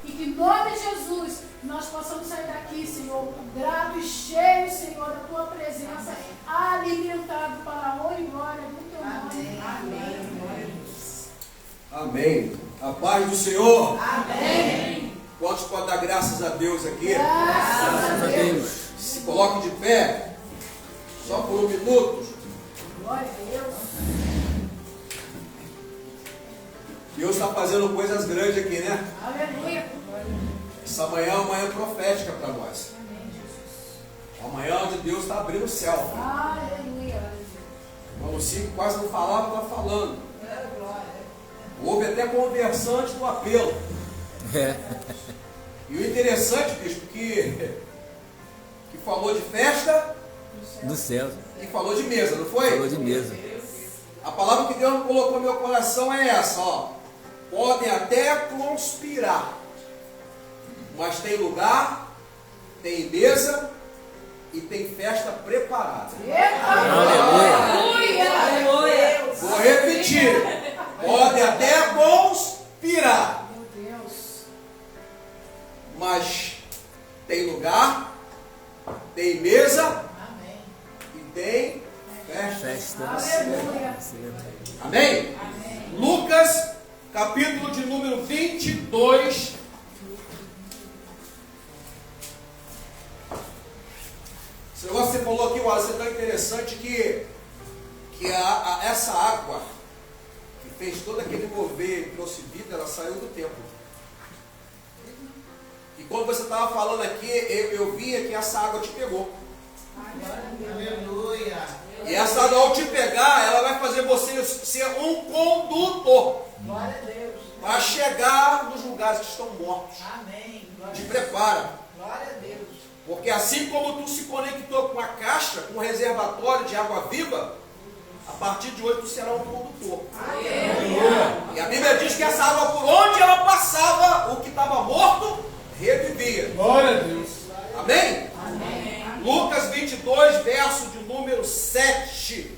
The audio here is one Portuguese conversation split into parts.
E que em nome de Jesus nós possamos sair daqui, Senhor, grato e cheio, Senhor, da tua presença, alimentado para a honra e glória do teu nome. Amém. Amém. A paz do Senhor. Amém. Quantos podem dar graças a Deus aqui? Graças a Deus. Se coloque de pé, só por um minuto. Glória a Deus. Deus está fazendo coisas grandes aqui, né? Aleluia. Essa manhã é uma manhã profética para nós. A manhã onde Deus está abrindo o céu. Aleluia. O Luciano quase não falava, está falando. Houve até conversante do apelo. E o interessante, bispo, que falou de festa do céu. E falou de mesa, não foi? Falou de mesa. A palavra que Deus colocou no meu coração é essa, ó. Podem até conspirar, mas tem lugar, tem mesa e tem festa preparada. Aleluia. Vou repetir. Podem até conspirar, mas tem lugar, tem mesa e tem festa. Aleluia. Amém? Lucas, capítulo de número 22. Esse negócio que você falou aqui, Wallace, é tão interessante que essa água que fez todo aquele mover e trouxe vida, ela saiu do templo. E quando você estava falando aqui, eu via que essa água te pegou. Aleluia. E essa água, ao te pegar, ela vai fazer você ser um condutor. Glória a Deus. Para chegar nos lugares que estão mortos. Amém. Te prepara. Glória a Deus. Porque assim como tu se conectou com a caixa, com o reservatório de água viva, a partir de hoje tu será um condutor. Aleluia. E a Bíblia diz que essa água, por onde ela passava, o que estava morto, revivia. Glória a Deus. Amém? Amém. Lucas 22, verso de número 7.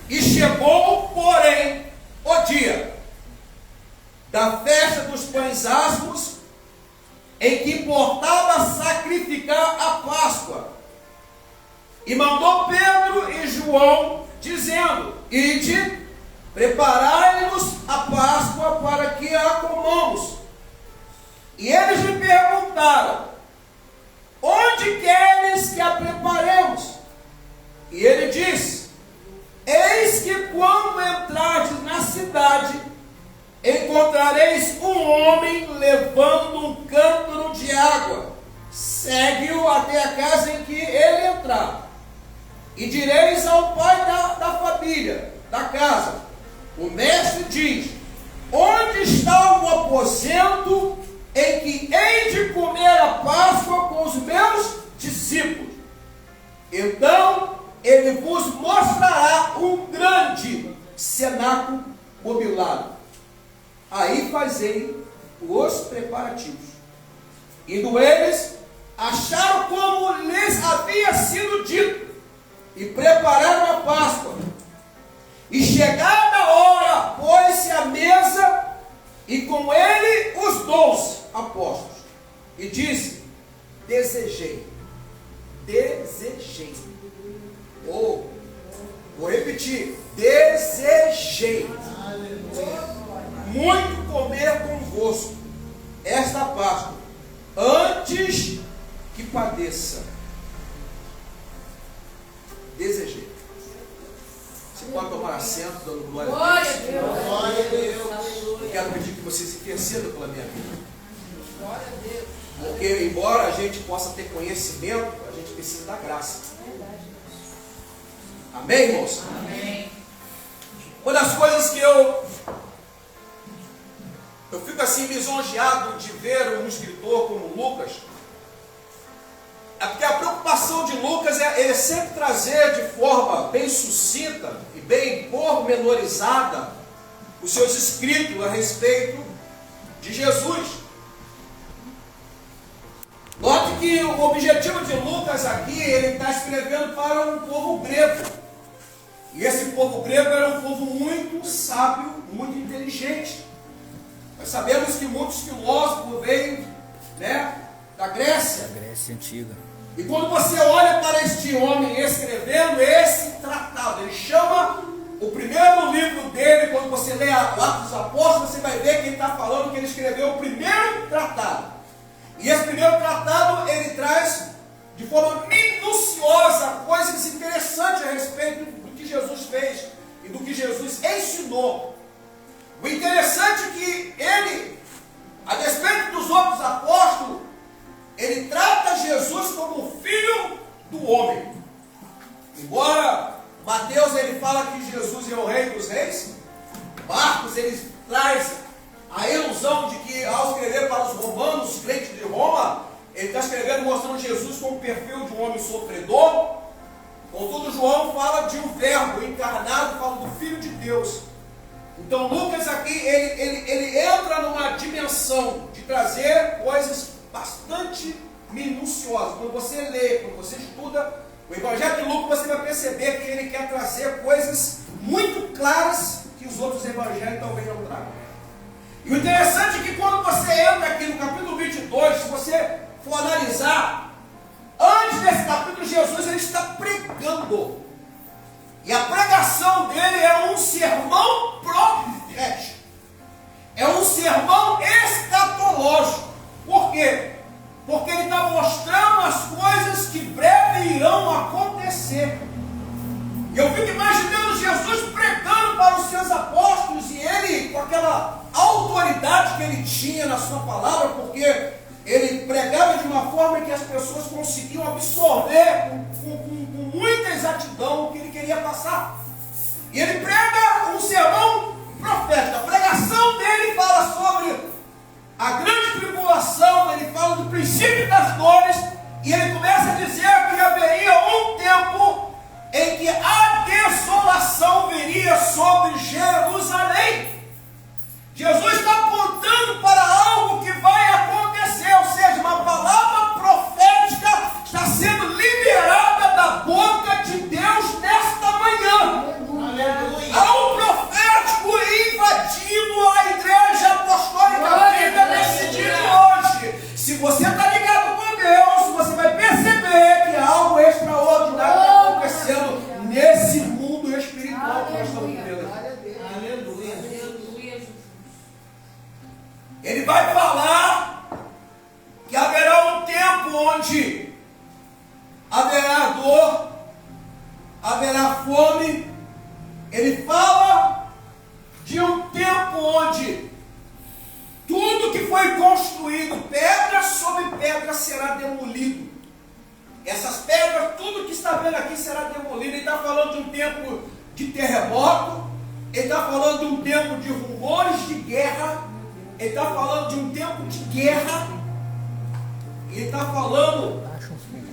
E chegou, porém, o dia da festa dos pães asmos, em que importava sacrificar a Páscoa. E mandou Pedro e João, dizendo: ide, preparai-nos a Páscoa para que a comamos. E eles lhe perguntaram: onde queres que a preparemos? E ele disse: eis que quando entrardes na cidade, encontrareis um homem levando um cântaro de água. Segue-o até a casa em que ele entrar. E direis ao pai da família, da casa: o mestre diz: onde está o aposento em que hei de comer a Páscoa com os meus discípulos? Então ele vos mostrará um grande cenáculo mobilado. Aí fazei os preparativos. Indo eles, acharam como lhes havia sido dito, e prepararam a Páscoa. E chegada a hora, pôs-se à mesa, e com ele os 12 apóstolos. E disse: desejei. Vou repetir: desejei muito comer convosco esta Páscoa, antes que padeça. Desejei. Você pode tomar assento, dando glória a Deus. Glória a Deus. Eu quero pedir que você se interceda pela minha vida. Glória a Deus. Porque, embora a gente possa ter conhecimento, a gente precisa da graça. Amém, irmãos? Amém. Uma das coisas que eu fico assim lisonjeado de ver um escritor como Lucas, é porque a preocupação de Lucas é ele sempre trazer de forma bem sucinta e bem pormenorizada os seus escritos a respeito de Jesus. Note que o objetivo de Lucas aqui, ele está escrevendo para um povo grego. E esse povo grego era um povo muito sábio, muito inteligente. Nós sabemos que muitos filósofos veio, da Grécia. Da Grécia Antiga. E quando você olha para este homem escrevendo esse tratado, ele chama o primeiro livro dele, quando você lê Atos dos Apóstolos, você vai ver que ele está falando que ele escreveu o primeiro tratado. E esse primeiro tratado, ele traz de forma minuciosa coisas interessantes a respeito do que Jesus fez e do que Jesus ensinou. O interessante é que ele, a despeito dos outros apóstolos, ele trata Jesus como o filho do homem. Embora Mateus ele fala que Jesus é o rei dos reis, Marcos ele traz a ilusão de que ao escrever para os romanos, os crentes de Roma, ele está escrevendo mostrando Jesus como o perfil de um homem sofredor. Contudo, João fala de um verbo encarnado, fala do Filho de Deus. Então Lucas aqui, ele entra numa dimensão de trazer coisas bastante minuciosas. Quando você lê, quando você estuda o Evangelho de Lucas, você vai perceber que ele quer trazer coisas muito claras que os outros evangelhos talvez não tragam. E o interessante é que quando você entra aqui no capítulo 22, se você for analisar, antes desse capítulo, Jesus ele está pregando. E a pregação dele é um sermão profético. É um sermão escatológico. Por quê? Porque ele está mostrando as coisas que breve irão acontecer. E eu fico imaginando Jesus pregando para os seus apóstolos, e ele, com aquela autoridade que ele tinha na sua palavra, porque ele pregava de uma forma que as pessoas conseguiam absorver com muita exatidão o que ele queria passar. E ele prega um sermão profético. A pregação dele fala sobre a grande tribulação, ele fala do princípio das dores, e ele começa a dizer que haveria um tempo em que a desolação viria sobre Jerusalém. Jesus está apontando para algo que vai acontecer, ou seja, uma palavra profética está sendo liberada da boca de Deus nesta manhã. Aleluia. Há um profético invadindo a igreja apostólica viva nesse dia de hoje. Se você está ligado com Deus, você vai perceber que há algo extraordinário está acontecendo nesse mundo espiritual que nós estamos vivendo. Aleluia. Ele vai falar que haverá um tempo onde haverá dor, haverá fome. Ele fala de um tempo onde tudo que foi construído, pedra sobre pedra, será demolido. Essas pedras, tudo que está vendo aqui será demolido. Ele está falando de um tempo de terremoto, ele está falando de um tempo de rumores de guerra, ele está falando de um tempo de guerra, ele está falando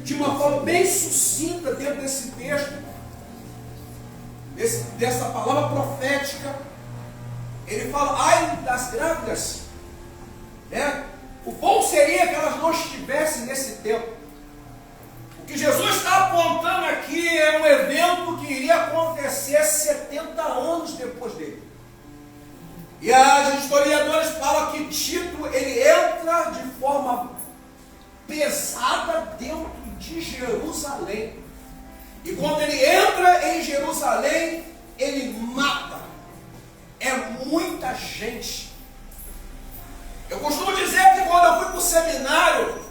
de uma forma bem sucinta dentro desse texto, dessa palavra profética. Ele fala, ai das grávidas, o bom seria que elas não estivessem nesse tempo. O que Jesus está apontando aqui é um evento que iria acontecer 70 anos depois dele. E as historiadores falam que Tito, ele entra de forma pesada dentro de Jerusalém. E quando ele entra em Jerusalém, ele mata. É muita gente. Eu costumo dizer que quando eu fui para o seminário,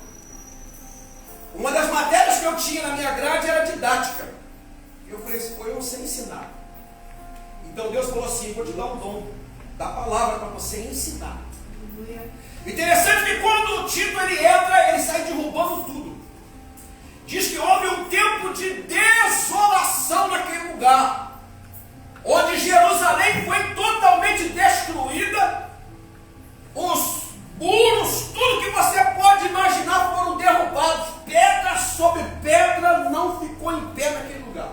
uma das matérias que eu tinha na minha grade era didática. Eu falei assim, eu sei ensinar. Então Deus falou assim, vou te dar um dom da palavra para você ensinar. Interessante que quando o Tito ele entra, ele sai derrubando tudo. Diz que houve um tempo de desolação naquele lugar, onde Jerusalém foi totalmente destruída. Os muros, tudo que você pode imaginar foram derrubados. Pedra sobre pedra não ficou em pé naquele lugar.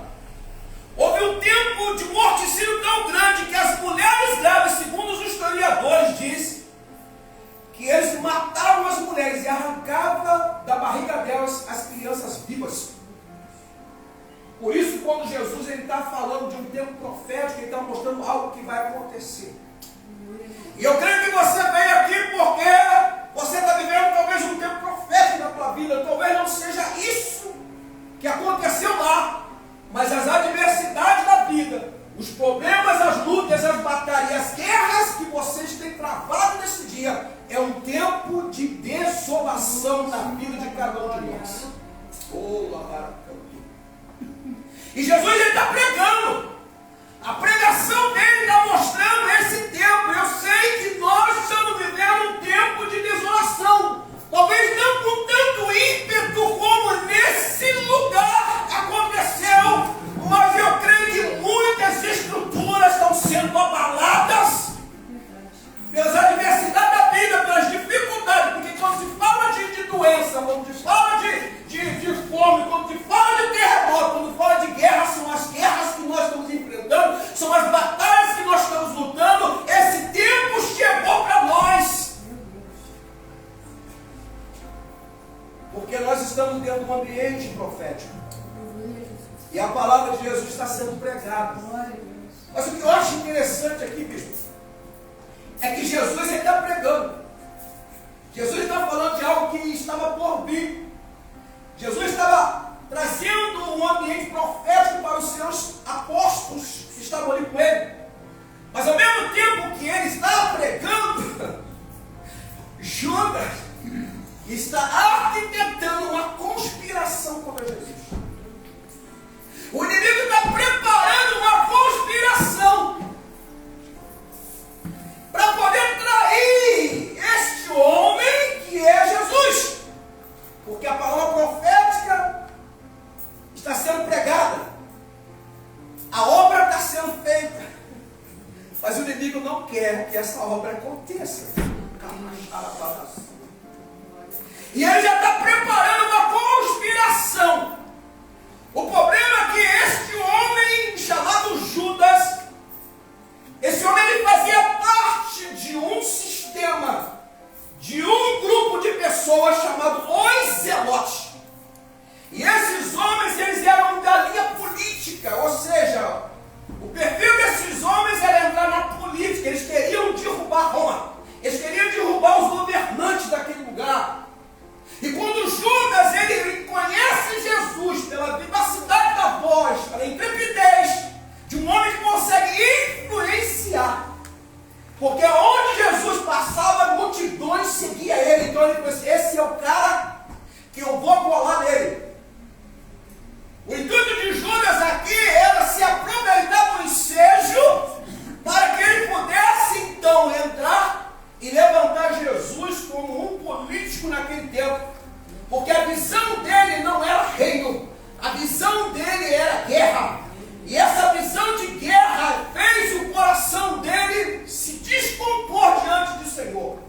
Houve um tempo de morticínio tão grande que as mulheres grávidas, segundo os historiadores, dizem que eles matavam as mulheres e arrancavam da barriga delas as crianças vivas. Por isso, quando Jesus está falando de um tempo profético, ele está mostrando algo que vai acontecer. E eu creio que você venha porque você está vivendo talvez um tempo profético na tua vida, talvez não seja isso que aconteceu lá, mas as adversidades da vida, os problemas, as lutas, as batalhas, as guerras que vocês têm travado nesse dia, é um tempo de desolação na vida de cada um de nós. E Jesus está pregando. A pregação dele está mostrando esse tempo. Eu sei que nós estamos vivendo um tempo de desolação. Talvez não com tanto ímpeto como nesse lugar aconteceu, mas eu creio que muitas estruturas estão sendo abaladas pelas adversidades da vida, pelas dificuldades, porque quando se fala de doença, quando se fala de fome, quando se fala de terremoto, quando se fala de guerra, são as guerras que nós estamos enfrentando, são as batalhas que nós estamos lutando. Esse tempo chegou para nós, porque nós estamos dentro de um ambiente profético, e a palavra de Jesus está sendo pregada. Mas o que eu acho interessante aqui, bispo, é que Jesus está pregando. Jesus está falando de algo que estava por vir. Jesus estava trazendo um ambiente profético para os seus apóstolos que estavam ali com ele. Mas ao mesmo tempo que ele está pregando, Judas está arquitetando uma conspiração contra Jesus. O inimigo está preparando uma conspiração para poder trair este homem que é Jesus. Porque a palavra profética está sendo pregada, a obra está sendo feita, mas o inimigo não quer que essa obra aconteça. E ele já está preparando uma conspiração. O problema é que este homem chamado Judas, esse homem ele fazia parte de um sistema, de um grupo de pessoas chamado os Zelotes. E esses homens, eles eram da linha política, ou seja, o perfil desses homens era entrar na política. Eles queriam derrubar Roma, eles queriam derrubar os governantes daquele lugar. E quando Judas ele conhece Jesus pela vivacidade da voz, pela intrepidez de um homem que consegue influenciar, porque onde Jesus passava, multidões seguiam ele. Então ele disse: esse é o cara que eu vou colar nele. O intuito de Judas aqui era se aproveitar do ensejo para que ele pudesse então entrar e levantar Jesus como um político naquele tempo. Porque a visão dele não era reino, a visão dele era guerra. E essa visão de guerra fez o coração dele se descompor diante do Senhor.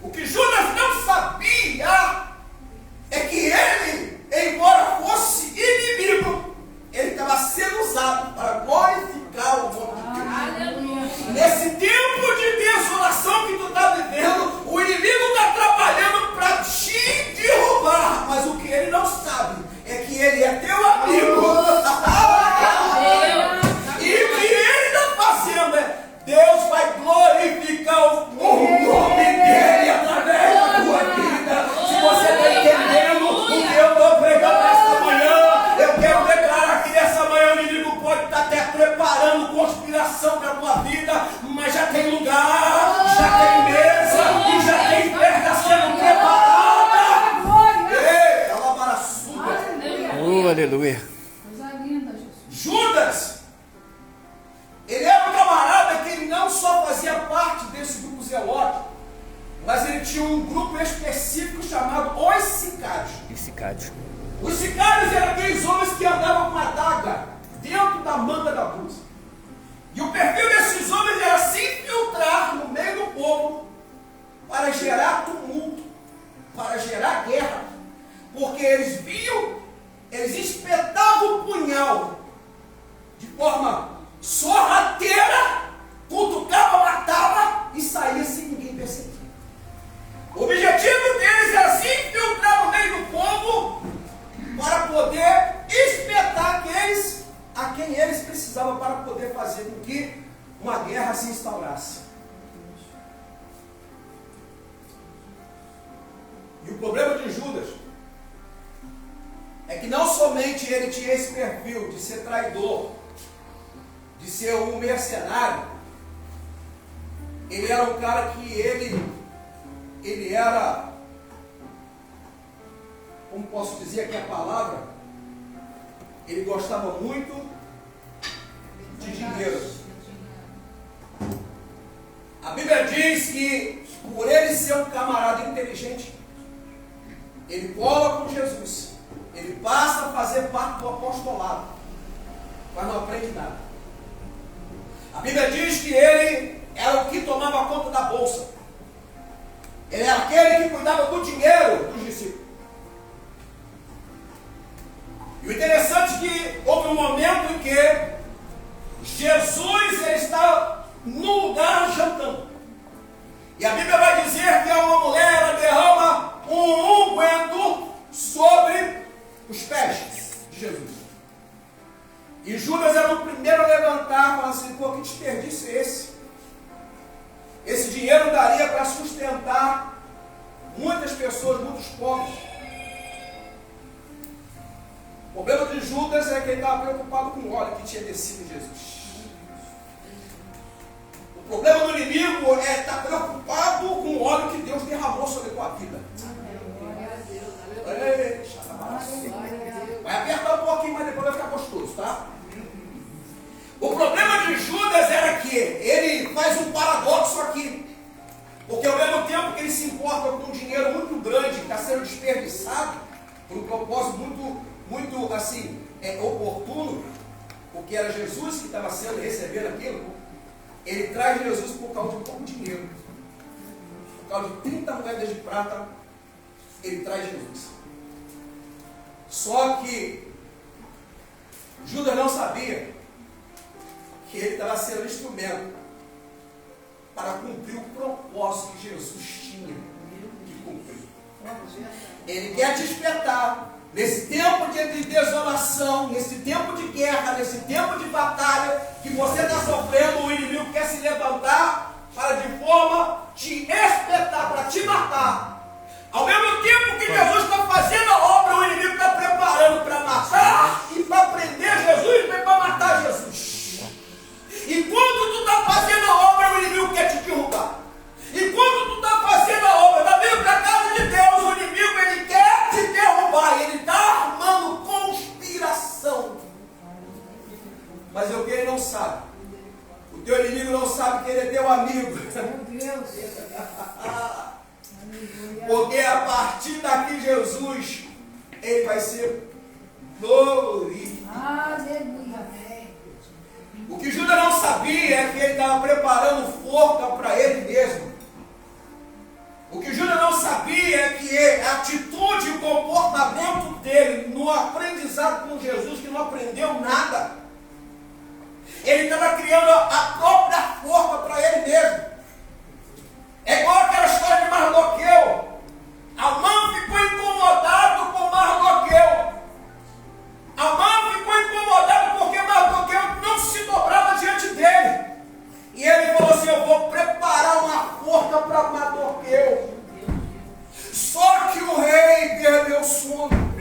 O que Judas não sabia é que ele, embora fosse inimigo, ele estava sendo usado para glorificar o nome de Deus. Nesse tempo de desolação que tu está vivendo, o inimigo está trabalhando para te derrubar, mas o que ele não sabe é que ele é teu amigo. E o que ele está fazendo é: Deus vai glorificar o nome dele através da tua vida. Se você está entendendo o que eu estou pregando nesta manhã, eu quero declarar que nessa manhã o inimigo pode estar até preparando conspiração para a tua vida, mas já tem lugar, já tem mesa e já tem festa sendo preparada. Ei, aleluia. Judas, ele era um camarada que ele não só fazia parte desse grupo zelote, mas ele tinha um grupo específico chamado os sicários. Os sicários eram aqueles homens que andavam com uma adaga dentro da manga da blusa. E o perfil desses homens era se infiltrar no meio do povo para gerar tumulto, para gerar guerra, porque eles viam, eles espetavam o punhal de forma sorrateira, cutucava, matava e saía sem ninguém perceber. O objetivo deles era se infiltrar no meio do povo para poder espetar aqueles a quem eles precisavam para poder fazer com que uma guerra se instaurasse. E o problema de Judas é que não somente ele tinha esse perfil de ser traidor, de ser um mercenário, ele era um cara que ele era, como posso dizer aqui a palavra, ele gostava muito de dinheiro. A Bíblia diz que por ele ser um camarada inteligente, ele cola com Jesus, ele passa a fazer parte do apostolado, mas não aprende nada. A Bíblia diz que ele era o que tomava conta da bolsa, ele era aquele que cuidava do dinheiro dos discípulos. E o interessante é que houve um momento em que Jesus está num lugar jantando. E a Bíblia vai dizer que uma mulher ela derrama um unguento sobre os pés de Jesus. E Judas era o primeiro a levantar e falar assim: pô, que desperdício é esse? Esse dinheiro daria para sustentar muitas pessoas, muitos pobres. O problema de Judas é que ele estava preocupado com o óleo que tinha descido em Jesus. O problema do inimigo é estar preocupado com o óleo que Deus derramou sobre a tua vida. Vai apertar um pouquinho, mas depois vai ficar gostoso, tá? O problema de Judas era que ele faz um paradoxo aqui. Porque ao mesmo tempo que ele se importa com um dinheiro muito grande que está sendo desperdiçado, por um propósito muito assim, oportuno, porque era Jesus que estava sendo recebendo aquilo, ele traz Jesus por causa de pouco dinheiro. Por causa de 30 moedas de prata, ele traz Jesus. Só que Judas não sabia que ele estava sendo instrumento para cumprir o propósito que Jesus tinha que cumprir. Ele quer despertar nesse tempo de desolação, nesse tempo de guerra, nesse tempo de batalha que você está sofrendo, o inimigo quer se levantar para de forma te espetar, para te matar. Ao mesmo tempo que Jesus está fazendo a obra, o inimigo está preparando para matar e para prender Jesus e para matar Jesus. Enquanto tu está fazendo a obra, o inimigo quer te derrubar. Enquanto tu está fazendo a obra, está vindo para a casa de Deus, o inimigo ele quer te derrubar, ele está armando conspiração. Mas é o que ele não sabe. O teu inimigo não sabe que ele é teu amigo. Meu Deus. Porque a partir daqui Jesus, ele vai ser glorificado. O que Judas não sabia é que ele estava preparando forca para ele mesmo. O que Judas não sabia é que a atitude e o comportamento dele no aprendizado com Jesus, que não aprendeu nada, ele estava criando a própria forca para ele mesmo. É igual aquela história de Mardoqueu. Amã ficou incomodado com Mardoqueu. Amã ficou incomodado porque Mardoqueu não se dobrava diante dele. E ele falou assim: eu vou preparar uma forca para Mardoqueu. Só que o rei perdeu o sono. O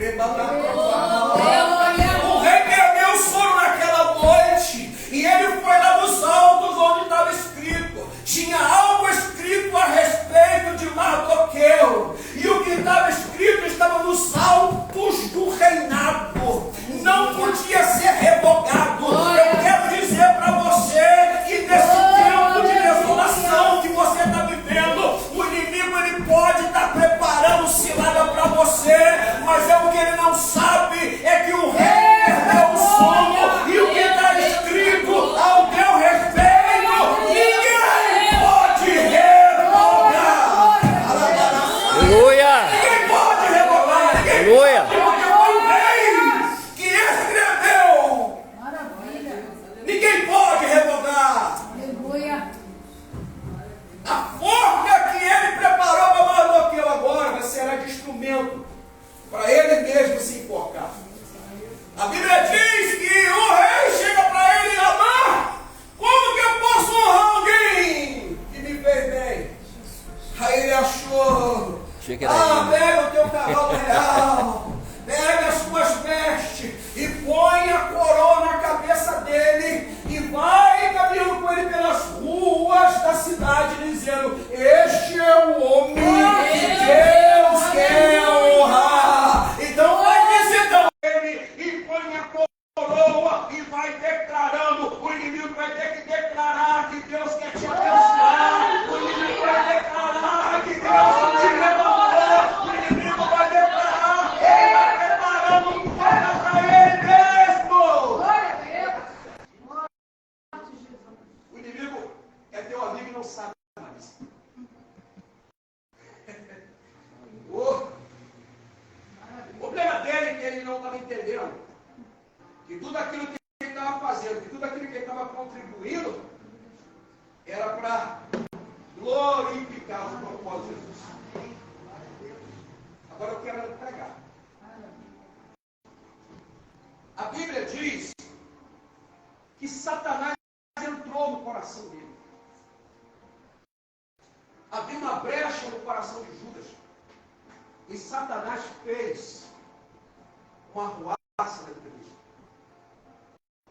rei perdeu o sono naquela noite. E ele foi lá nos altos onde estava escrito. Tinha algo escrito a respeito de Mardoqueu. E o que estava escrito estava nos altos do reinado. Não podia ser revogado. Eu quero dizer para você que nesse tempo de desolação que você está vivendo, o inimigo ele pode estar preparando cilada para você, mas é o que ele não sabe é que o rei perdeu o sono. E o que está escrito ao teu respeito, ninguém pode revogar. Aleluia! Ninguém pode revogar. Aleluia! Porque foi o rei que escreveu. Maravilha. Ninguém pode revogar. Aleluia. A forca que ele preparou para Mardoqueu agora será de instrumento para ele mesmo se enforcar. A Bíblia diz que o rei chega para ele e Amã, como que eu posso honrar alguém que me fez bem? Aí ele achou Pega o teu cavalo real, pega as suas vestes e põe a coroa na cabeça dele e vai caminhando com ele pelas ruas da cidade, dizendo: este é o homem que Deus quer honrar. Então vai visitando ele e põe a coroa e vai declarando. O inimigo vai ter que declarar que Deus quer te abençoar. O inimigo vai declarar que Deus te levantou. O inimigo vai declarar. Ele vai preparando um para ele mesmo. O inimigo é teu amigo e não sabe mais. O problema dele é que ele não estava entendendo que tudo aquilo que ele estava fazendo, que tudo aquilo que ele estava contribuindo, era para glorificar o propósito de Jesus. Agora eu quero pregar. A Bíblia diz que Satanás entrou no coração dele. Havia uma brecha no coração de Judas. E Satanás fez uma arruaça dentro dele.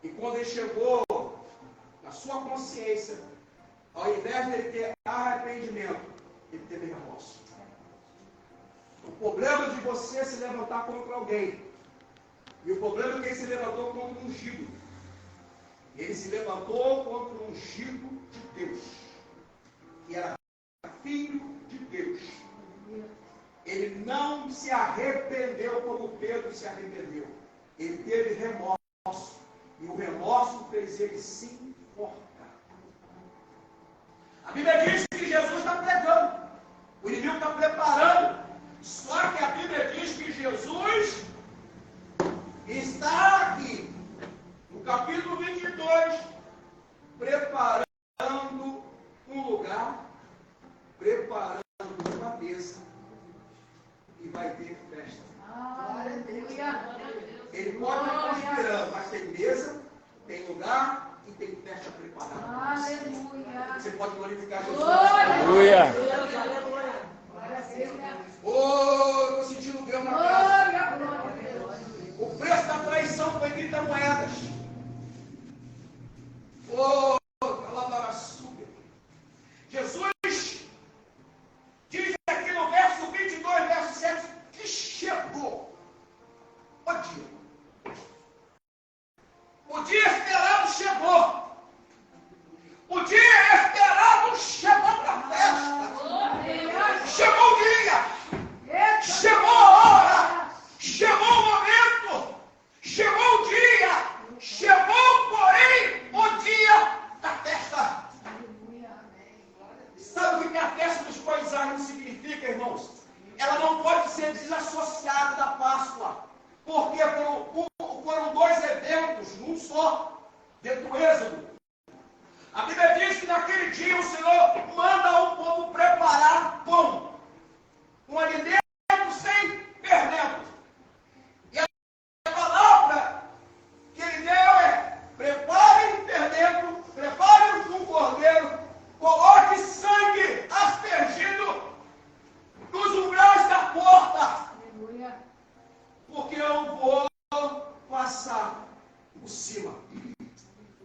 E quando ele chegou na sua consciência, ao invés de ele ter arrependimento, ele teve remorso. O problema de você se levantar contra alguém, e o problema é que ele se levantou contra um ungido. Ele se levantou contra um ungido de Deus, que era filho de Deus. Ele não se arrependeu como Pedro se arrependeu. Ele teve remorso. E o remorso fez ele se enforcar. A Bíblia diz que Jesus está pregando. O inimigo está preparando. Só que a Bíblia diz que Jesus está aqui, no capítulo 22, preparando um lugar, preparando uma mesa, e vai ter festa. Ele pode estar conspirando, mas tem mesa, tem lugar e tem festa preparada. Aleluia. Você pode glorificar Jesus. Aleluia. Oh, eu estou sentindo o Deus na casa. O preço da traição foi 30 moedas. Oh, calabaraçuga. Jesus diz aqui no verso 22, verso 7, que chegou o dia. O dia esperado chegou. O dia esperado chegou para a festa. Chegou o dia. Chegou a hora. Chegou o momento. Chegou o dia. Chegou, porém, o dia da festa. Sabe o que a festa dos pães árvores significa, irmãos? Ela não pode ser desassociada da Páscoa. Porque foram dois eventos, num só, dentro do Êxodo. A Bíblia diz que naquele dia o Senhor manda o povo preparar pão. Um alimento sem fermento. E a palavra que ele deu é: preparem fermento, preparem um cordeiro, coloque sangue aspergido nos umbrais da porta. Porque eu vou passar por cima.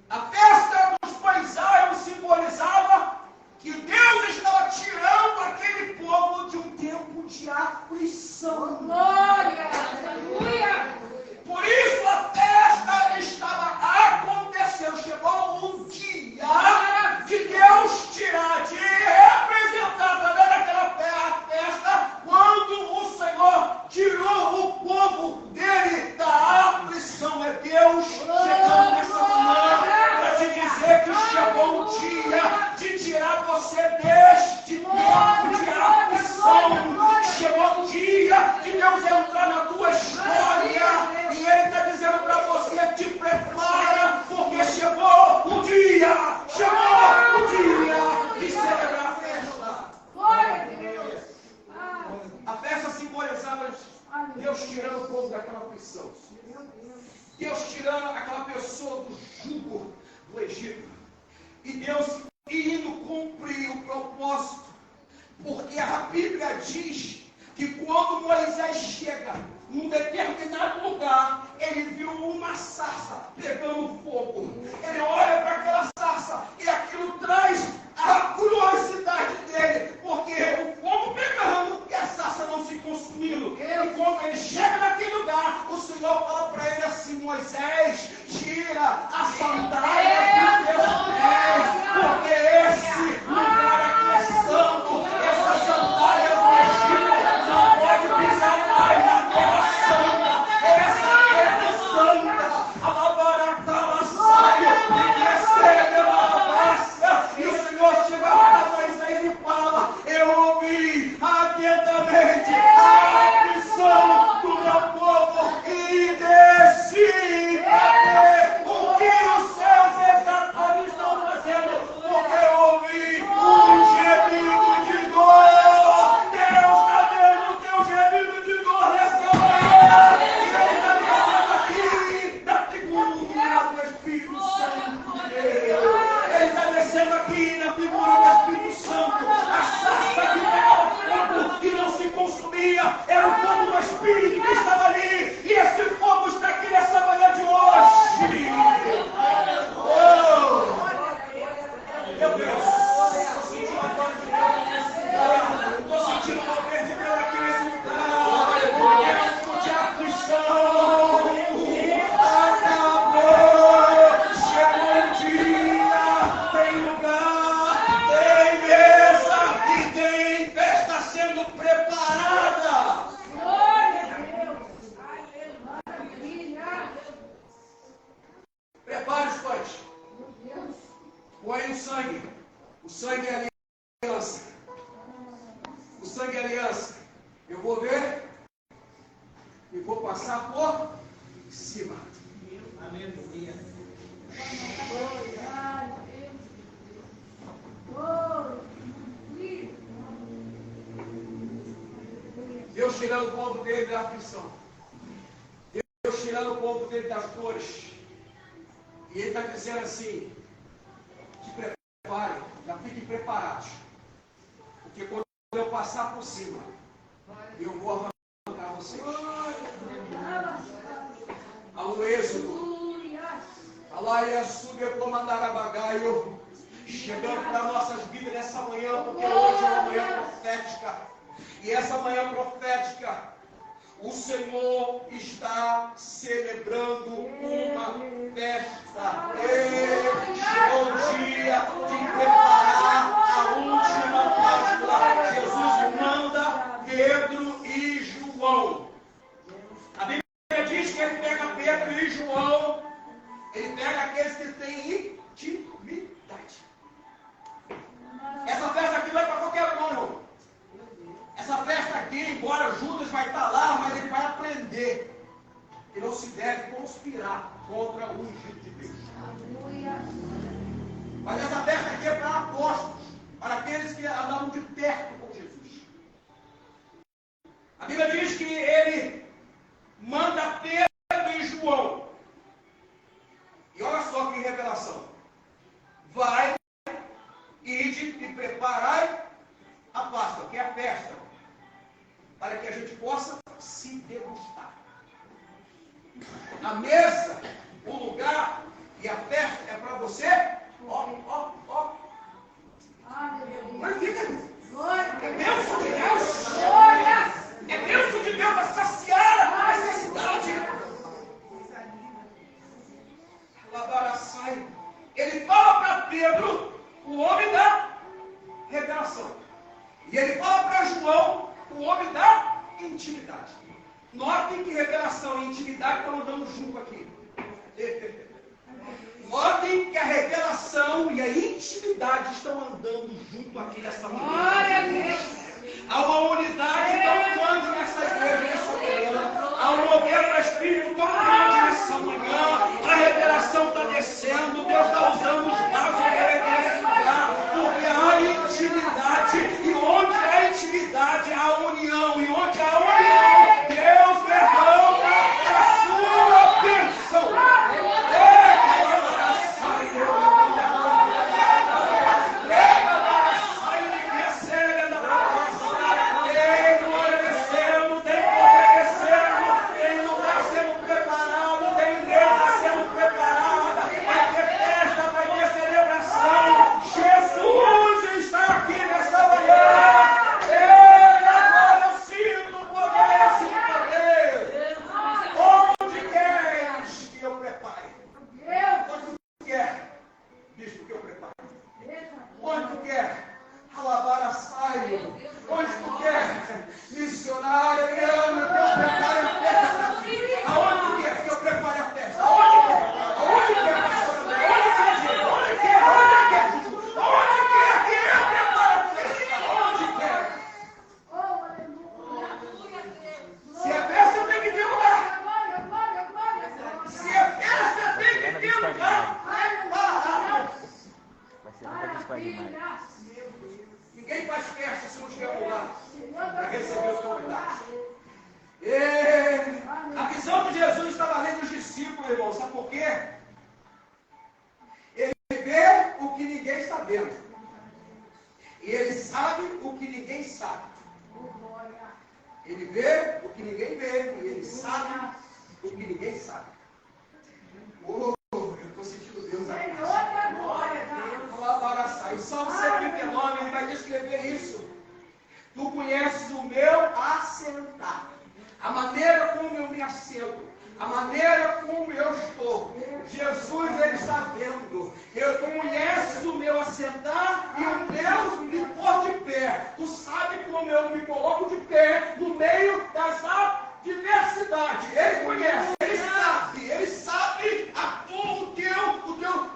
A festa dos pães árvores simbolizava que Deus estava tirando aquele povo de um tempo de aflição. Glória! Aleluia! Por isso a festa estava acontecendo. Chegou um dia de Deus tirar, de representar também aquela festa, quando o Senhor tirou o povo dele da aflição. É Deus chegando nessa manhã para te dizer que chegou o dia de tirar você deste tempo de aflição. Chegou o dia de Deus entrar na tua história. E Ele está dizendo para você: te prepara, porque chegou o dia. Chegou o dia de celebrar a festa. Glória a Deus! A festa simbolizava Deus tirando o povo daquela aflição. Deus tirando aquela pessoa do jugo do Egito. E Deus indo cumprir o propósito. Porque a Bíblia diz que quando Moisés chega num determinado lugar, ele viu uma sarça pegando fogo. Ele olha para aquela sarça e aquilo traz a curiosidade dele, porque o fogo pegando e a sarça não se consumindo. E quando ele chega naquele lugar, o Senhor fala para ele assim: Moisés, tira a sandália dos teus pés, porque esse lugar aqui é santo. Essa sandália do Egito não pode pisar mais na terra santa. Essa terra santa, a labaracala saia, e o Senhor chega para Moisés e fala: eu ouvi atentamente a aflição do meu povo e desci para ver o que os seus exatores estão fazendo, porque eu ouvi um gemido de dor. Deus está vendo o teu gemido de dor nessa manhã, e Ele está descendo aqui na figura do Espírito Santo de Deus. Ele está descendo aqui na figura do Espírito Santo. A sarça que pegava fogo e não se consumia era o fogo do Espírito que estava ali, e esse fogo está aqui nessa manhã de hoje. Oh! Meu Deus, estou sentindo uma glória de Deus. Estou sentindo uma poder de Deus aqui nesse lugar. Tempo de aflição acabou. Chegou o dia. Tem lugar, tem mesa e tem festa sendo preparada. Prepare os pães. Põe o sangue. O sangue é aliança. O sangue é aliança. Eu vou ver e vou passar por cima. Aleluia. Deus tirando o povo dele da aflição. Deus tirando o povo dele das dores. E Ele está dizendo assim: se preparem, já fiquem preparados. Porque quando eu passar por cima, eu vou arrancar vocês. Ao êxodo. Alaia suga comandarabagaio. Chegando para nossas vidas nessa manhã, porque hoje é uma manhã profética. E essa manhã profética, o Senhor está celebrando uma festa. Chegou o dia de preparar a última Páscoa. Jesus manda Pedro e João. A Bíblia diz que ele pega Pedro e João, ele pega aqueles que têm intimidade. Essa festa aqui não é para qualquer um, não. Essa festa aqui, embora Judas vai estar lá, mas ele vai aprender que não se deve conspirar contra o ungido de Deus. Mas essa festa aqui é para apóstolos, para aqueles que andavam de perto com Jesus. A Bíblia diz que ele manda Pedro e João. E olha só que revelação. Vai, ide e preparai a Páscoa, que é a festa, para que a gente possa se degustar. A mesa, o lugar e a festa é para você. Ó. Mas fica. É bênção de Deus. É bênção de Deus para saciar a necessidade. Ele fala para Pedro, o homem da revelação. E ele fala para João, o homem da intimidade. Notem que revelação e intimidade estão andando junto aqui. Notem que a revelação e a intimidade estão andando junto aqui nessa manhã. Há uma unidade tão grande nessa igreja, nessa manhã. Há um mover do Espírito tão grande nessa manhã. A revelação está descendo. Deus está usando os dados nesse lugar. Porque há intimidade. E onde há intimidade, há união. E onde há união, Deus derrama a sua bênção. Glória a sabendo. E ele sabe o que ninguém sabe. Ele vê o que ninguém vê. E ele sabe o que ninguém sabe. Oh, eu estou sentindo Deus aqui. O Salmo 139, ele vai descrever isso. Tu conheces o meu assentar. A maneira como eu me assento. A maneira como eu estou. Jesus, ele está vendo. Tu conheces o meu assentar e o meu me pôr de pé. Tu sabe como eu me coloco de pé no meio das adversidades. Ele conhece, ele sabe o teu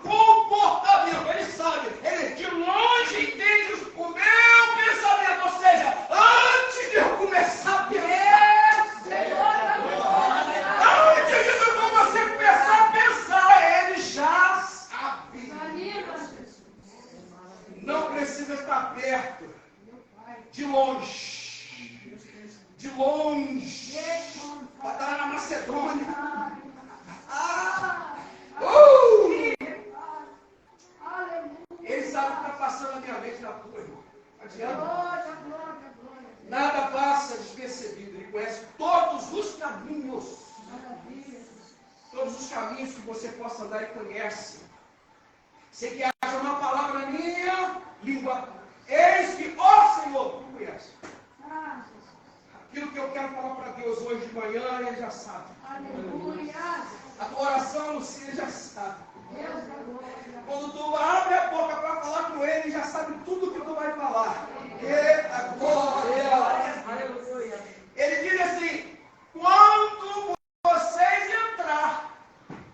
comportamento. Ele sabe, ele de longe entende o meu pensamento. Ou seja, antes de eu começar a não precisa estar perto, de longe, vai estar na Macedônia. Ele sabe o que está passando na minha mente, na tua, irmão. Nada passa despercebido. Ele conhece todos os caminhos. Todos os caminhos que você possa andar, ele conhece. Sei que haja uma palavra na minha língua. Eis que, ó Senhor, tu conhece. Aquilo que eu quero falar para Deus hoje de manhã, ele já sabe. Aleluia. A tua oração, Lucia, ele já sabe. Quando tu abre a boca para falar com ele, ele já sabe tudo que tu vai falar. Eita glória! Aleluia! Ele diz assim: quando vocês entrar,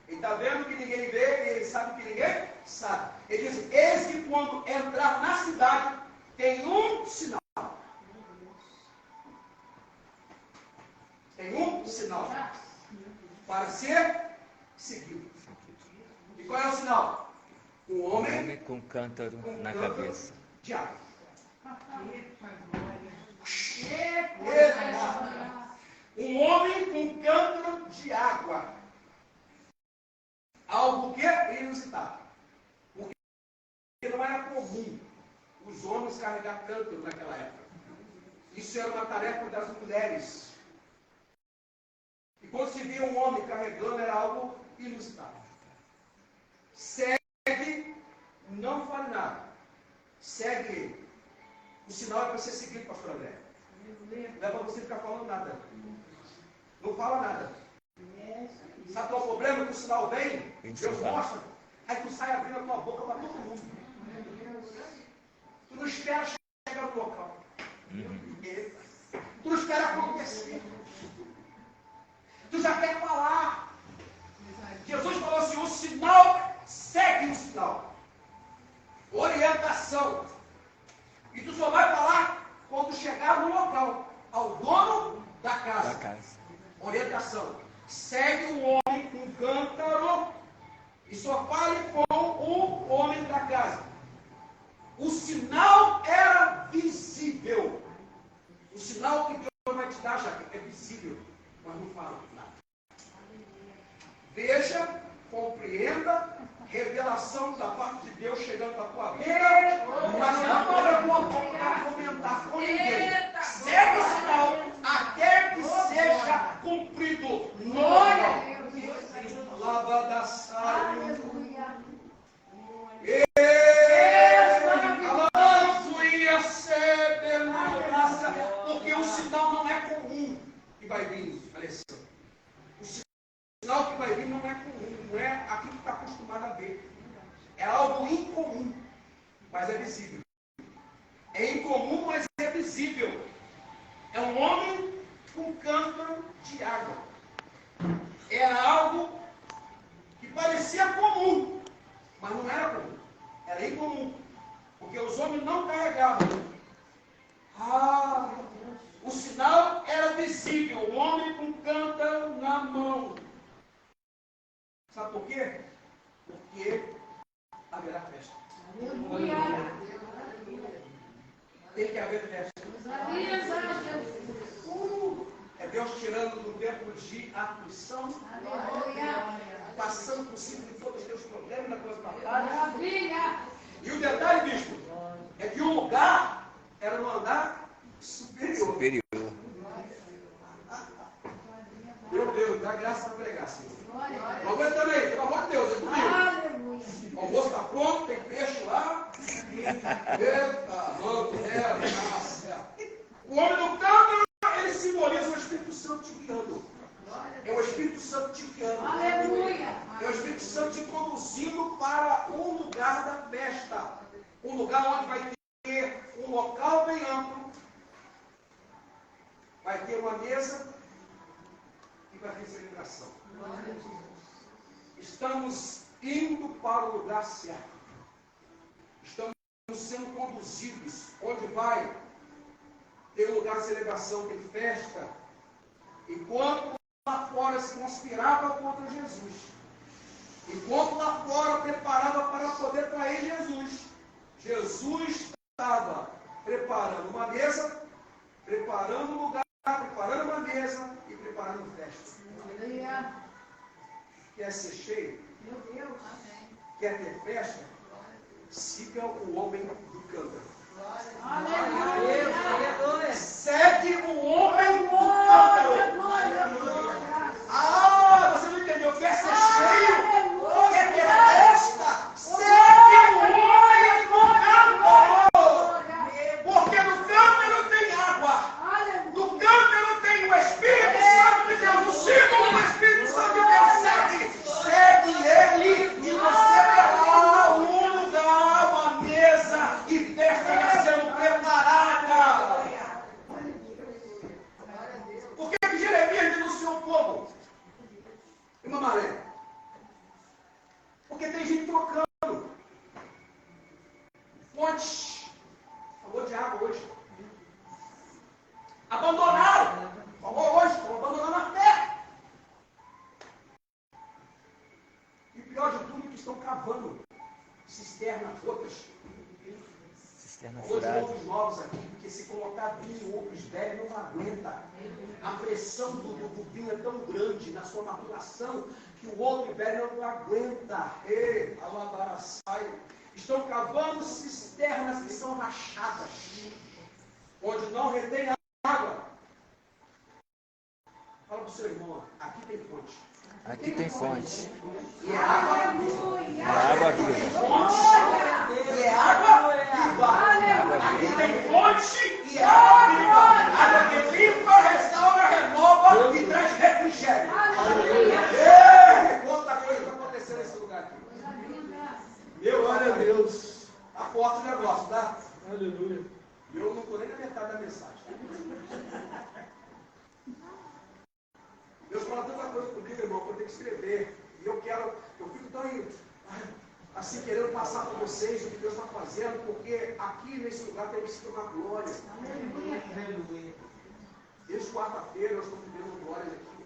ele está vendo que ninguém vê, ele sabe que ninguém sabe. Ele diz: eis que quando entrar na cidade, tem um sinal. Tem um sinal para ser seguido. E qual é o sinal? Um homem com cântaro na cabeça. De água. Um homem com cântaro de água. Algo que é inusitado. Porque não era comum os homens carregar cântaro naquela época. Isso era uma tarefa das mulheres. E quando se via um homem carregando, era algo inusitado. Segue, não fale nada. Segue ele. O sinal é para você seguir, pastor André. Não é para você ficar falando nada. Não fala nada. Sabe qual é o problema? Que o sinal vem, Deus mostra. Aí tu sai abrindo a tua boca para todo mundo. Tu não espera chegar no local. Tu não espera acontecer. Tu já quer falar. Jesus falou assim: o sinal segue o sinal. Orientação. E tu só vai falar quando chegar no local, ao dono da casa. Orientação. Segue o homem com cântaro e só fale com o homem da casa. O sinal era visível. O sinal que Deus vai te dar, já é visível, mas não fala nada. Veja, compreenda, revelação da parte de Deus chegando na tua vida, mas não para comentar com ninguém. Segue o sinal até que seja cumprido. Glória! Lava da saia. Porque o sinal não é comum que vai vir, Alessandro. O sinal que vai vir não é comum, não é aquilo que está acostumado a ver. É algo incomum, mas é visível. É incomum, mas é visível. É um homem com cântaro de água. Era algo que parecia comum, mas não era comum. Era incomum, porque os homens não carregavam. O sinal era visível, o homem com cântaro na mão. Sabe por quê? Porque haverá festa. Tem que haver festa. É Deus tirando do tempo de aflição, passando por cima de todos os teus problemas, das tuas batalhas. E o detalhe, bispo, é que o lugar era no andar superior. Superior. Meu Deus, dá graça para pregar, Senhor. Não aguentando aí, pelo amor de Deus, é comigo. O almoço está pronto, tem peixe lá. Eita, mano, o homem do câmbio, ele simboliza o Espírito Santo te guiando. É o Espírito Santo te guiando. Aleluia. É o Espírito Santo te conduzindo para um lugar da festa. Um lugar onde vai ter um local bem amplo. Vai ter uma mesa e vai ter celebração. Estamos indo para o lugar certo. Estamos sendo conduzidos onde vai ter um lugar de celebração, tem festa. Enquanto lá fora se conspirava contra Jesus, enquanto lá fora preparava para poder trair Jesus, Jesus estava preparando uma mesa, preparando um lugar, preparando uma mesa e preparando festa. Quer ser cheio? Meu Deus. Quer ter festa? Siga o homem do cântaro. Aleluia. Segue o homem do cântaro. Ah, você não entendeu? Quer ser cheio? Quer ter festa? Segue o homem do cântaro. Porque no cântaro tem água. No cântaro tem o Espírito Santo de Deus. O símbolo do Espírito Santo de Deus. Segue ele e você terá um lugar, uma mesa e festa está sendo preparada. Por que Jeremias denunciou o povo? Uma maré. Porque tem gente trocando. Fontes. Falou de água hoje. Abandonaram. Falou hoje. Estão abandonando a fé. E pior de tudo, que estão cavando cisternas outras. Cisterna Hoje furada. outros novos aqui, porque se colocar vinho, outros velhos não aguenta. A pressão do vinho é tão grande na sua maturação que o outro velho não aguenta. Ei, alabaraçai. Estão cavando cisternas que são rachadas, onde não retém água. Fala para o seu irmão, aqui tem fonte. Aqui tem fonte. E é água É água viva. fonte. E é água viva. Aqui tem fonte e água viva. Água que limpa, restaura, renova e traz refrigério. Ei, quanta coisa está acontecendo nesse lugar aqui. Meu, glória a Deus. Tá forte o negócio, tá? Aleluia. Eu não estou nem na metade da mensagem. Deus fala tanta coisa comigo, irmão, que eu tenho que escrever. E eu fico tão assim, querendo passar para vocês o que Deus está fazendo, porque aqui nesse lugar tem que se tomar glória. Aleluia. Desde quarta-feira nós estamos vivendo glórias aqui.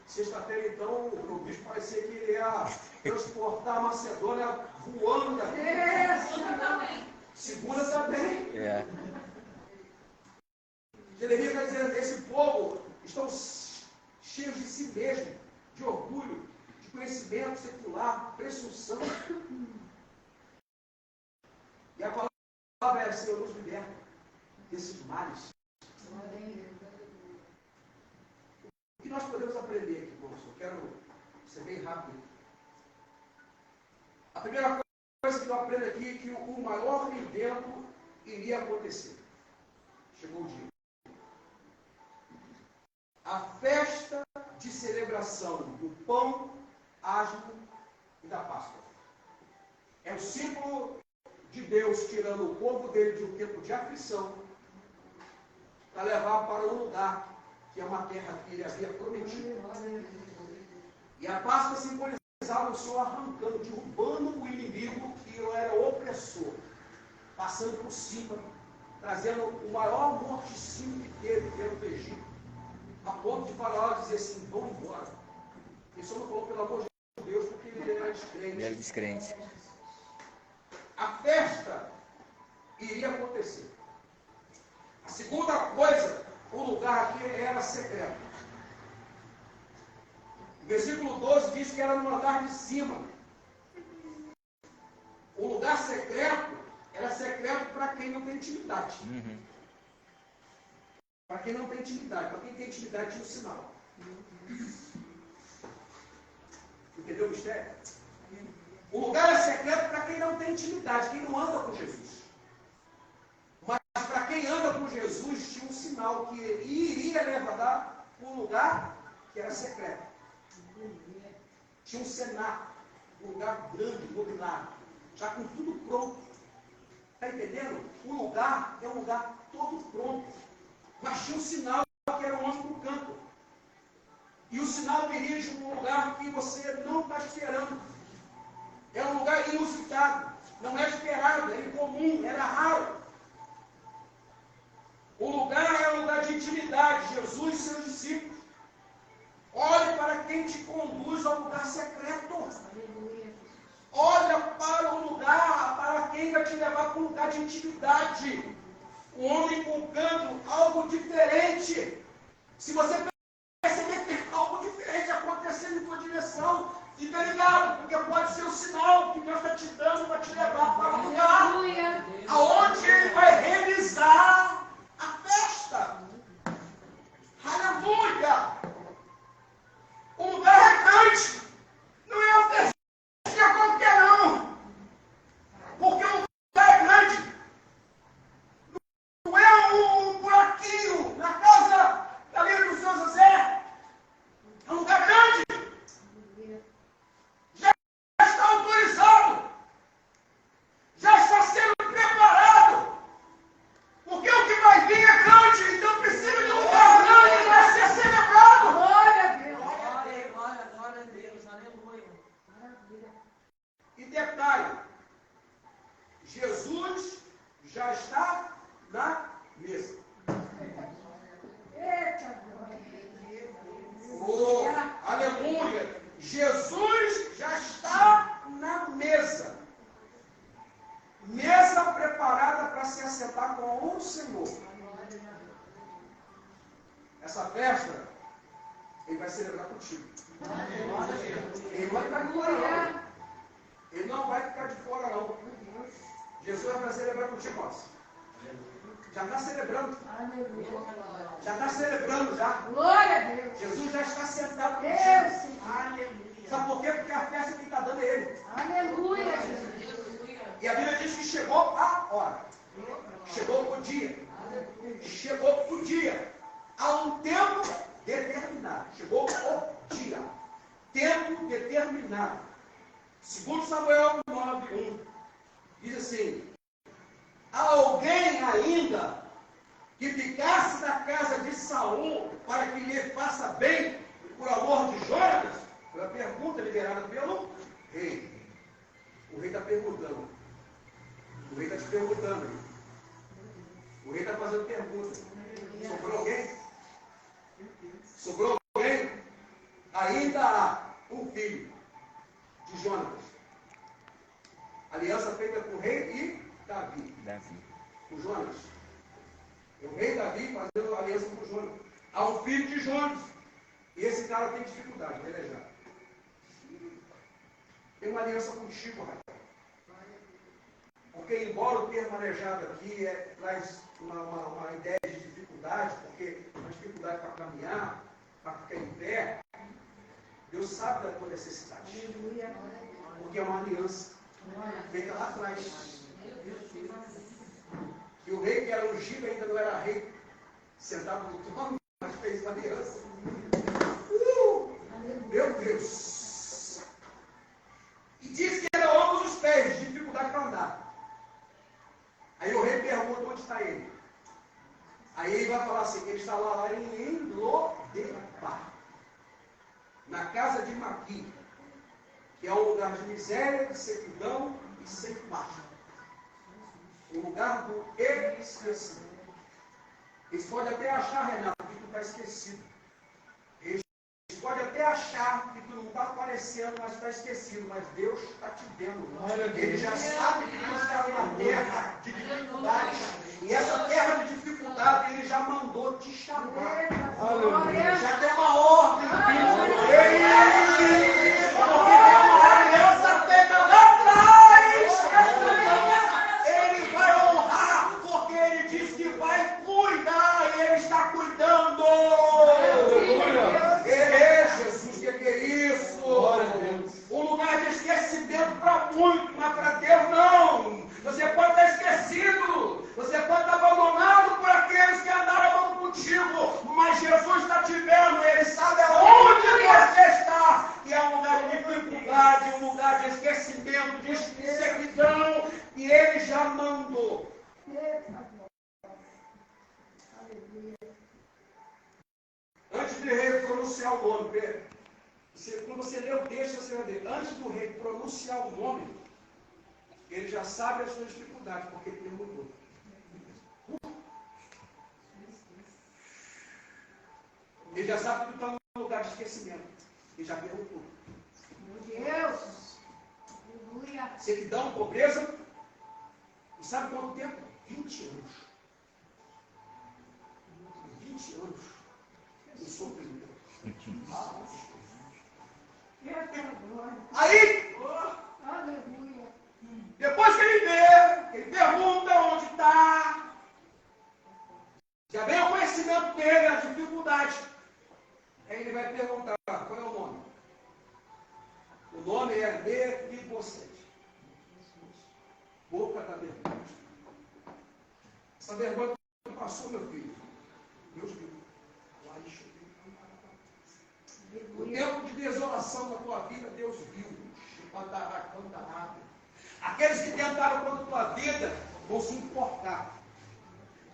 Sexta-feira, então, o bispo parecia que ele ia transportar a Macedônia voando daqui. Segunda também. É. Jeremias está dizendo, esse povo estão cheios de si mesmo, de orgulho, de conhecimento secular, presunção. E a palavra é, Senhor, nos liberta desses males. O que nós podemos aprender aqui, irmãos? Eu quero ser bem rápido. A primeira coisa que eu aprendo aqui é que o maior evento iria acontecer. Chegou o dia. A festa de celebração do pão, asmo e da Páscoa. É o símbolo de Deus tirando o povo dele de um tempo de aflição para levar para um lugar que é uma terra que ele havia prometido. E a Páscoa simbolizava o Senhor arrancando, derrubando o inimigo que era opressor, passando por cima, trazendo o maior morticínio que teve dentro do Egito, a ponto de Faraó dizer assim, vão embora. Ele só não falou pelo amor de Deus, porque ele era descrente. Ele era descrente. A festa iria acontecer. A segunda coisa, o lugar aqui era secreto. O versículo 12 diz que era no andar de cima. O lugar secreto era secreto para quem não tem intimidade. Para quem não tem intimidade. Para quem tem intimidade tinha um sinal. Entendeu o mistério? O lugar é secreto para quem não tem intimidade, quem não anda com Jesus. Mas para quem anda com Jesus, tinha um sinal que iria levar para um lugar que era secreto. Tinha um cenáculo, um lugar grande, iluminado, já com tudo pronto. Está entendendo? O lugar é um lugar todo pronto. Mas tinha um sinal que era um anjo no canto. E o sinal dirige um lugar que você não está esperando. É um lugar inusitado. Não é esperado, é incomum, era raro. O lugar é um lugar de intimidade. Jesus e seus discípulos. Olhe para quem te conduz ao lugar secreto. Olha para o lugar, para quem vai te levar para um lugar de intimidade. Um homem colocando algo diferente. Se você perceber que tem algo diferente acontecendo em tua direção, fica ligado, porque pode ser o sinal que Deus está te dando para te levar para um lugar aonde Ele vai realizar a festa. Aleluia! O lugar é grande, não é uma festinha qualquer não, porque o lugar é grande, não é um buraquinho na casa ali do seu José, é um lugar grande, já está autorizado, já está sendo preparado, porque o que vai vir é grande, então precisa de um lugar grande para ser celebrado. Glória a Deus. Glória a Deus, aleluia. E detalhe, Jesus já está na mesa. Eita, Oh, aleluia! Jesus já está na mesa. Mesa preparada para se assentar com o Senhor. Essa festa, Ele vai celebrar contigo. Ele vai ficar de fora, não. Ele não vai ficar de fora, não. Jesus vai celebrar contigo, nós. Já está celebrando. Já está celebrando, já. glória a Deus. Jesus já está sentado com Deus, você. Senhor. Aleluia. Sabe por quê? Porque a festa que está dando é Ele. Aleluia, Jesus. E a Bíblia diz que chegou a hora. Chegou o dia. Chegou o dia. Há um tempo determinado. Chegou o dia. Tempo determinado. Segundo Samuel 9:1, diz assim: há alguém ainda que ficasse na casa de Saul para que lhe faça bem por amor de Jonatas? Foi a pergunta liberada pelo rei. O rei está perguntando. O rei está te perguntando. Aí. O rei está fazendo pergunta. Sobrou alguém? Sobrou alguém? Ainda há um filho de Jonatas. Aliança feita com o rei e Davi. Com Jonas. O rei Davi fazendo aliança com Jonas. Há um filho de Jonas. E esse cara tem dificuldade, velejar. Tem uma aliança contigo, rapaz. Porque embora o termo manejado aqui traz uma ideia de dificuldade, porque uma dificuldade para caminhar, para ficar em pé, Deus sabe da tua necessidade. Porque é uma aliança feita lá atrás. E o rei que era ungido ainda não era rei, sentado no trono, mas fez uma aliança. Meu Deus! E diz que era ambos os pés, dificuldade para andar. Aí o rei pergunta onde está ele. Aí ele vai falar assim, que ele está lá em Lodebar, na casa de Maqui, que é um lugar de miséria, de sequidão e sem paz. O lugar do esquecido. Eles podem até achar, Renato, que tu está esquecido. Eles podem até achar que tu não está aparecendo, mas está esquecido. Mas Deus está te vendo. Ele já sabe que tu está numa terra de dificuldade. E essa terra de dificuldade, Ele já mandou te chamar. Já tem uma ordem. Porque tem uma aliança feita lá atrás. vendo, mas Jesus está te vendo, Ele sabe aonde você está, que é um lugar de dificuldade, um lugar de esquecimento, de servidão, e Ele já mandou. Antes do rei pronunciar o nome, Pedro, quando você lê o texto, você vai ver, antes do rei pronunciar o nome, ele já sabe as suas dificuldades, porque ele mudou. Ele já sabe que tu está num lugar de esquecimento. Ele já perguntou. Meu Deus! Aleluia! Servidão, pobreza. E sabe quanto tempo? 20 anos. 20 anos. De sofrimento. Aí, Aleluia! depois que ele vê, ele pergunta onde está. Já vem o conhecimento dele, a dificuldade. Aí ele vai perguntar, qual é o nome? O nome é Mefibosete. Boca da vergonha. Essa vergonha que passou, meu filho. Deus viu. O tempo de desolação da tua vida, Deus viu. Aqueles que tentaram contra a tua vida vão se importar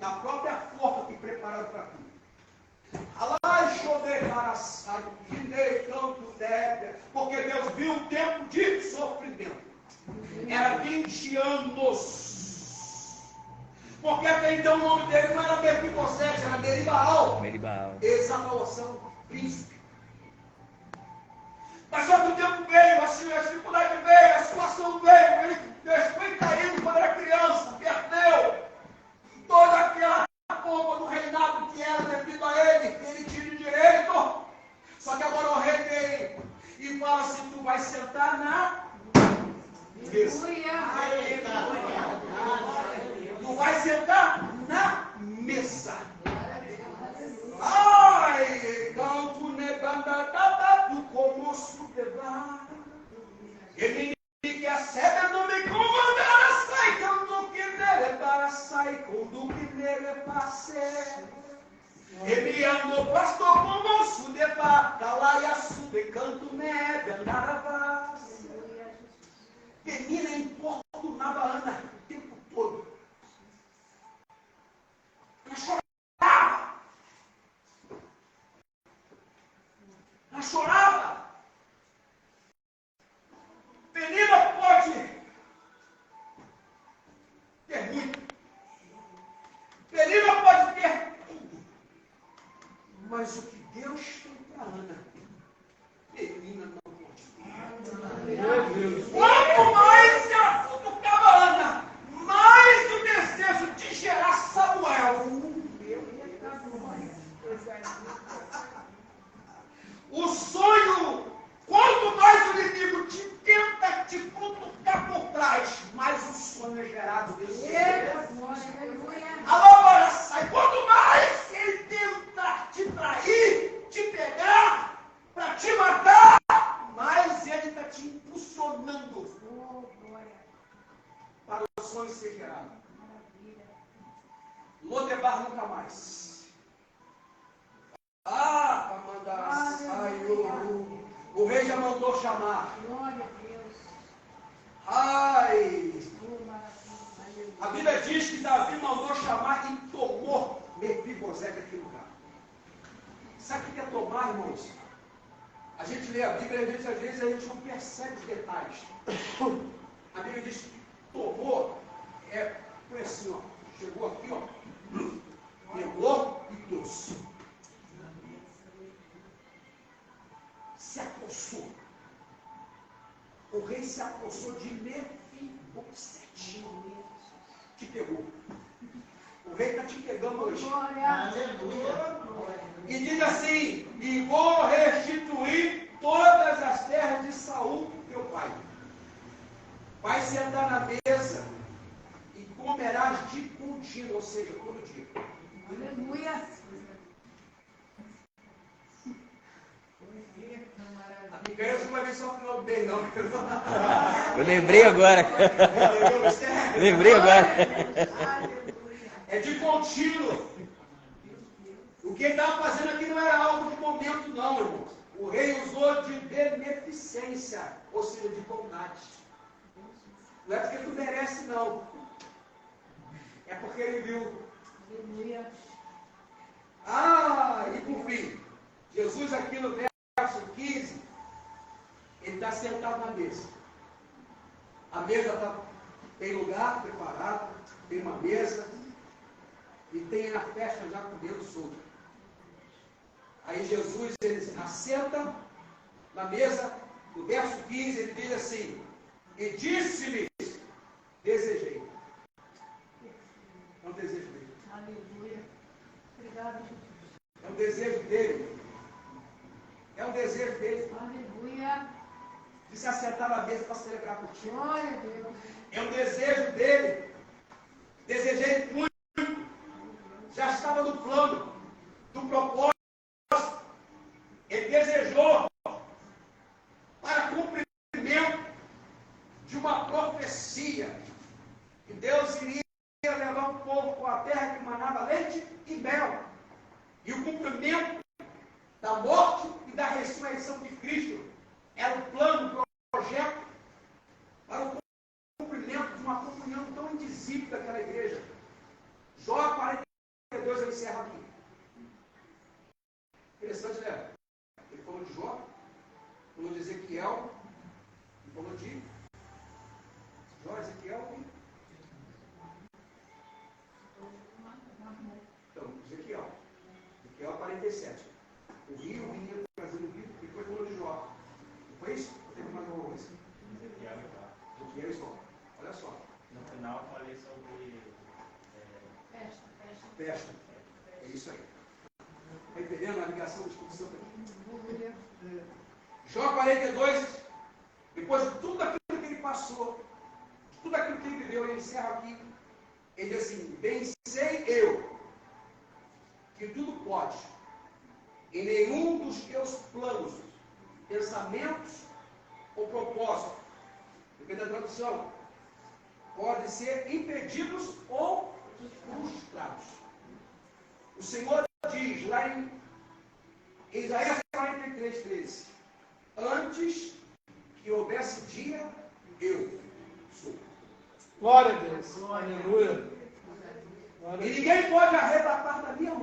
da própria forma que prepararam para ti. Porque Deus viu um tempo de sofrimento. Era 20 anos. Porque até então o nome dele não era Mefibosete, era Meribaal. Exaltação, príncipe. Mas só que o tempo veio, a dificuldade veio, a situação veio. Ele foi caído quando era criança, perdeu toda aquela pompa do reinado que era devido a ele tinha direito. Só que agora o rei vem e fala assim: tu vai sentar na mesa. Tu vai sentar na mesa. Ai, campo neganda do comoço levar. Ele que a seda não me comandara, sai quando que nele para sai quando que nele passe. Ele andou pastor comoço de vaca, lá e açude canto neve andaravas. Menina importunava Ana o tempo todo. Ela chorava. Ela chorava. Menina pode ter muito. Menina pode ter tudo. Mas o que Deus tem para Ana, menina não pode ter. Quanto mais se afutucava Ana, mais o desejo de gerar Samuel. O sonho, quanto mais o inimigo te tenta te cutucar por trás, mais o sonho é gerado desse jeito. Agora sai, quanto mais ele tenta te trair, te pegar, para te matar, mais ele está te impulsionando para o sonho ser gerado. Lodebar nunca mais. Para mandar sair o rei já mandou chamar. Glória a Deus. Ai! A Bíblia diz que Davi mandou chamar e tomou Mefibosete daquele lugar. Sabe o que é tomar, irmãos? A gente lê a Bíblia e às vezes a gente não percebe os detalhes. A Bíblia diz que tomou, foi assim, ó. Chegou aqui, ó. Pegou e trouxe. Se apossou. O rei se apossou de Mefibosete. Te pegou. O rei está te pegando hoje. E diz assim: e vou restituir todas as terras de Saul, teu pai. Vai sentar na mesa e comerás de contínuo, ou seja, todo dia. Aleluia. A criança não vai ver só o final do mês, não. Eu lembrei agora. Lembrei agora. É de contínuo. O O que ele estava fazendo aqui não era algo de momento, não, irmãos. O rei usou de beneficência, ou seja, de bondade. Não é porque tu merece, não. É porque ele viu. Aleluia. E por fim, Jesus aqui no verso 15, ele está sentado na mesa. A mesa tem lugar preparado, tem uma mesa, e tem a festa já comendo solto. Aí Jesus, ele assenta na mesa, no verso 15, ele diz assim, e disse-lhes, desejei. É um desejo dele. Aleluia. Obrigada, Jesus. É um desejo dele. É um desejo dele. Aleluia. De se assentar na mesa para celebrar contigo. Glória a Deus. É um desejo dele. Desejei muito. Já estava no plano, do propósito. Ele desejou para cumprimento de uma profecia que Deus iria levar o povo para a terra que manava leite e mel. E o cumprimento da morte e da ressurreição de Cristo era o plano, o projeto para o cumprimento de uma comunhão tão indizível daquela igreja. Jó 42 ele encerra aqui. Interessante, né? Ele falou de Jó, falou de Ezequiel, ele falou de Jó, Ezequiel e então, Ezequiel 47. O rio vinha trazendo o rio, depois falou de Jó. Não foi isso? Ou teve mais alguma coisa? Ezequiel e Jó. Olha só. No final eu falei sobre Festa. É isso aí. Está entendendo a ligação da discussão aqui? Jó 42, depois de tudo aquilo que ele passou, de tudo aquilo que ele viveu, ele encerra aqui. Ele diz assim, bem sei eu que tudo pode, e nenhum dos teus planos, pensamentos ou propósitos, dependendo da tradução, pode ser impedidos ou frustrados. O Senhor diz lá em Isaías 43, 13, antes que houvesse dia, eu sou. Glória a Deus. Aleluia. E ninguém pode arrebatar da minha